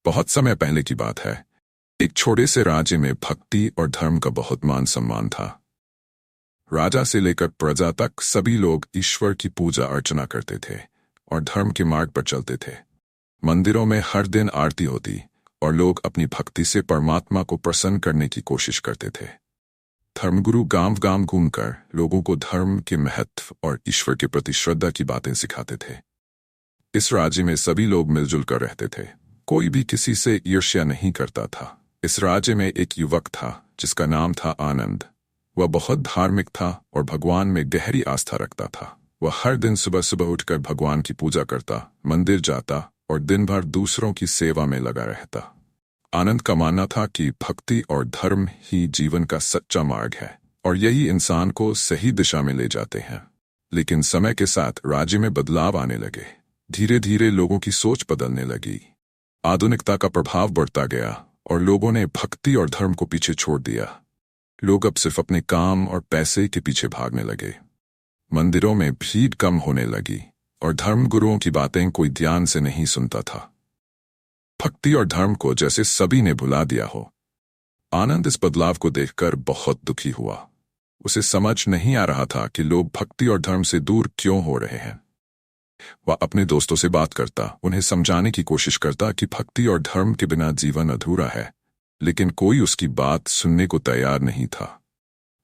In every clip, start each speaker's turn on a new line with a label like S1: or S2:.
S1: बहुत समय पहले की बात है। एक छोटे से राज्य में भक्ति और धर्म का बहुत मान सम्मान था। राजा से लेकर प्रजा तक सभी लोग ईश्वर की पूजा अर्चना करते थे और धर्म के मार्ग पर चलते थे। मंदिरों में हर दिन आरती होती और लोग अपनी भक्ति से परमात्मा को प्रसन्न करने की कोशिश करते थे। धर्मगुरु गांव गांव घूमकर लोगों को धर्म के महत्व और ईश्वर के प्रति श्रद्धा की बातें सिखाते थे। इस राज्य में सभी लोग मिलजुल कर रहते थे, कोई भी किसी से ईर्ष्या नहीं करता था। इस राज्य में एक युवक था जिसका नाम था आनंद। वह बहुत धार्मिक था और भगवान में गहरी आस्था रखता था। वह हर दिन सुबह सुबह उठकर भगवान की पूजा करता, मंदिर जाता और दिन भर दूसरों की सेवा में लगा रहता। आनंद का मानना था कि भक्ति और धर्म ही जीवन का सच्चा मार्ग है और यही इंसान को सही दिशा में ले जाते हैं। लेकिन समय के साथ राज्य में बदलाव आने लगे। धीरे धीरे लोगों की सोच बदलने लगी। आधुनिकता का प्रभाव बढ़ता गया और लोगों ने भक्ति और धर्म को पीछे छोड़ दिया। लोग अब सिर्फ अपने काम और पैसे के पीछे भागने लगे। मंदिरों में भीड़ कम होने लगी और धर्मगुरुओं की बातें कोई ध्यान से नहीं सुनता था। भक्ति और धर्म को जैसे सभी ने भुला दिया हो। आनंद इस बदलाव को देखकर बहुत दुखी हुआ। उसे समझ नहीं आ रहा था कि लोग भक्ति और धर्म से दूर क्यों हो रहे हैं। वह अपने दोस्तों से बात करता, उन्हें समझाने की कोशिश करता कि भक्ति और धर्म के बिना जीवन अधूरा है, लेकिन कोई उसकी बात सुनने को तैयार नहीं था।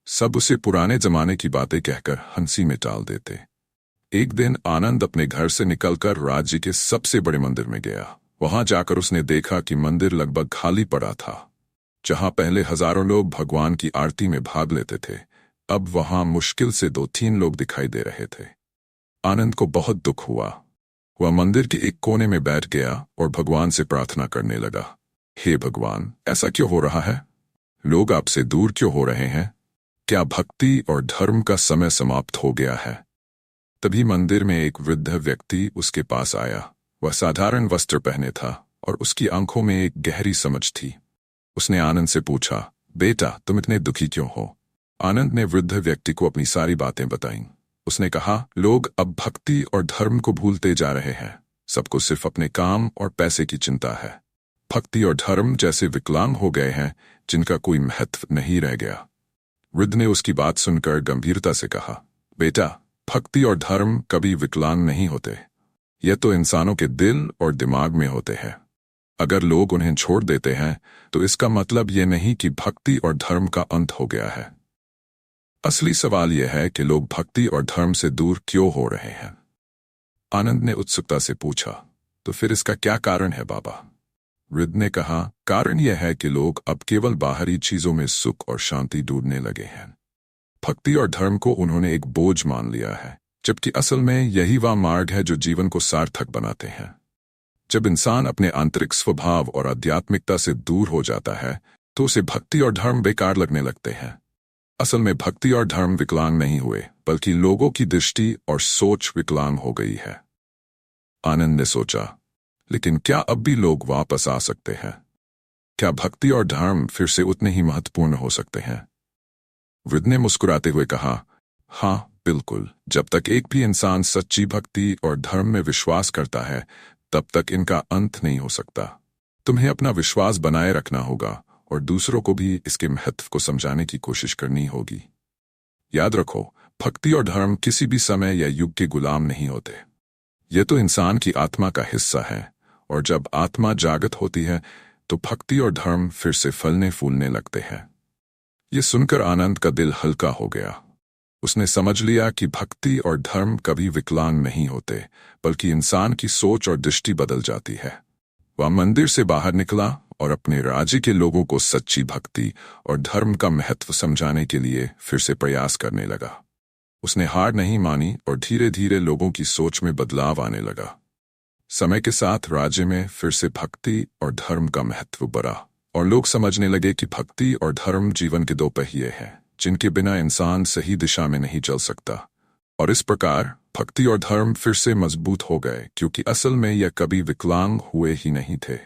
S1: सब उसे पुराने जमाने की बातें कहकर हंसी में टाल देते। एक दिन आनंद अपने घर से निकलकर राज्य के सबसे बड़े मंदिर में गया। वहां जाकर उसने देखा कि मंदिर लगभग खाली पड़ा था। जहां पहले हजारों लोग भगवान की आरती में भाग लेते थे, अब वहां मुश्किल से 2-3 लोग दिखाई दे रहे थे। आनंद को बहुत दुख हुआ। वह मंदिर के एक कोने में बैठ गया और भगवान से प्रार्थना करने लगा। हे भगवान, ऐसा क्यों हो रहा है? लोग आपसे दूर क्यों हो रहे हैं? क्या भक्ति और धर्म का समय समाप्त हो गया है? तभी मंदिर में एक वृद्ध व्यक्ति उसके पास आया। वह साधारण वस्त्र पहने था और उसकी आंखों में एक गहरी समझ थी। उसने आनंद से पूछा, बेटा, तुम इतने दुखी क्यों हो? आनंद ने वृद्ध व्यक्ति को अपनी सारी बातें बताईं। उसने कहा, लोग अब भक्ति और धर्म को भूलते जा रहे हैं। सबको सिर्फ अपने काम और पैसे की चिंता है। भक्ति और धर्म जैसे विकलांग हो गए हैं जिनका कोई महत्व नहीं रह गया। वृद्ध ने उसकी बात सुनकर गंभीरता से कहा, बेटा, भक्ति और धर्म कभी विकलांग नहीं होते। यह तो इंसानों के दिल और दिमाग में होते हैं। अगर लोग उन्हें छोड़ देते हैं तो इसका मतलब यह नहीं कि भक्ति और धर्म का अंत हो गया है। असली सवाल यह है कि लोग भक्ति और धर्म से दूर क्यों हो रहे हैं। आनंद ने उत्सुकता से पूछा, तो फिर इसका क्या कारण है बाबा? वृद्ध ने कहा, कारण यह है कि लोग अब केवल बाहरी चीजों में सुख और शांति ढूंढने लगे हैं। भक्ति और धर्म को उन्होंने एक बोझ मान लिया है, जबकि असल में यही वह मार्ग है जो जीवन को सार्थक बनाते हैं। जब इंसान अपने आंतरिक स्वभाव और आध्यात्मिकता से दूर हो जाता है तो उसे भक्ति और धर्म बेकार लगने लगते हैं। असल में भक्ति और धर्म विकलांग नहीं हुए, बल्कि लोगों की दृष्टि और सोच विकलांग हो गई है। आनंद ने सोचा, लेकिन क्या अब भी लोग वापस आ सकते हैं? क्या भक्ति और धर्म फिर से उतने ही महत्वपूर्ण हो सकते हैं? वृद्ध ने मुस्कुराते हुए कहा, हाँ बिल्कुल। जब तक एक भी इंसान सच्ची भक्ति और धर्म में विश्वास करता है, तब तक इनका अंत नहीं हो सकता। तुम्हें अपना विश्वास बनाए रखना होगा और दूसरों को भी इसके महत्व को समझाने की कोशिश करनी होगी। याद रखो, भक्ति और धर्म किसी भी समय या युग के गुलाम नहीं होते। ये तो इंसान की आत्मा का हिस्सा है और जब आत्मा जागृत होती है तो भक्ति और धर्म फिर से फलने फूलने लगते हैं। ये सुनकर आनंद का दिल हल्का हो गया। उसने समझ लिया कि भक्ति और धर्म कभी विकलांग नहीं होते, बल्कि इंसान की सोच और दृष्टि बदल जाती है। वह मंदिर से बाहर निकला और अपने राज्य के लोगों को सच्ची भक्ति और धर्म का महत्व समझाने के लिए फिर से प्रयास करने लगा। उसने हार नहीं मानी और धीरे धीरे लोगों की सोच में बदलाव आने लगा। समय के साथ राज्य में फिर से भक्ति और धर्म का महत्व बढ़ा और लोग समझने लगे कि भक्ति और धर्म जीवन के 2 पहिए हैं, जिनके बिना इंसान सही दिशा में नहीं चल सकता। और इस प्रकार भक्ति और धर्म फिर से मजबूत हो गए, क्योंकि असल में यह कभी विकलांग हुए ही नहीं थे।